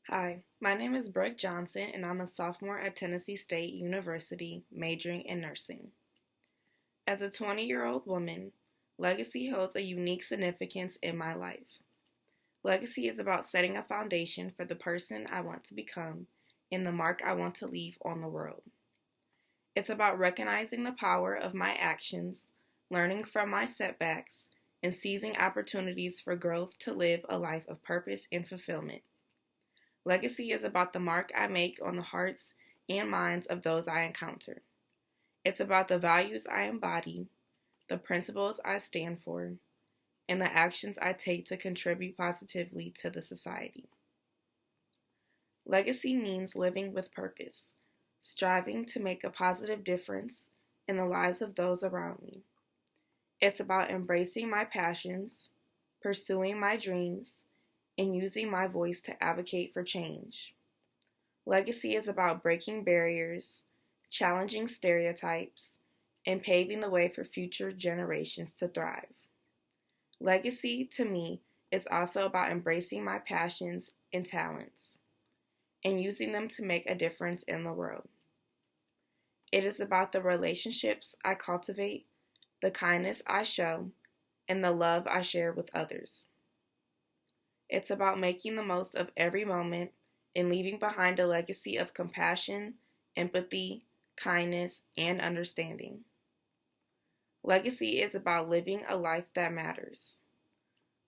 Hi, my name is Brooke Johnson, and I'm a sophomore at Tennessee State University, majoring in nursing. As a 20-year-old woman, legacy holds a unique significance in my life. Legacy is about setting a foundation for the person I want to become and the mark I want to leave on the world. It's about recognizing the power of my actions, learning from my setbacks, and seizing opportunities for growth to live a life of purpose and fulfillment. Legacy is about the mark I make on the hearts and minds of those I encounter. It's about the values I embody, the principles I stand for, and the actions I take to contribute positively to the society. Legacy means living with purpose, striving to make a positive difference in the lives of those around me. It's about embracing my passions, pursuing my dreams, and using my voice to advocate for change. Legacy is about breaking barriers, challenging stereotypes, and paving the way for future generations to thrive. Legacy, to me, is also about embracing my passions and talents and using them to make a difference in the world. It is about the relationships I cultivate, the kindness I show, and the love I share with others. It's about making the most of every moment and leaving behind a legacy of compassion, empathy, kindness, and understanding. Legacy is about living a life that matters,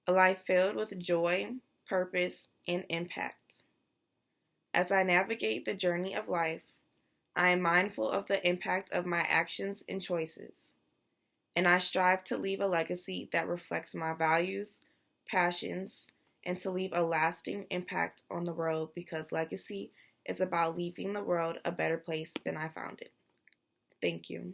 a life filled with joy, purpose, and impact. As I navigate the journey of life, I am mindful of the impact of my actions and choices, and I strive to leave a legacy that reflects my values, passions, and to leave a lasting impact on the world, because legacy is about leaving the world a better place than I found it. Thank you.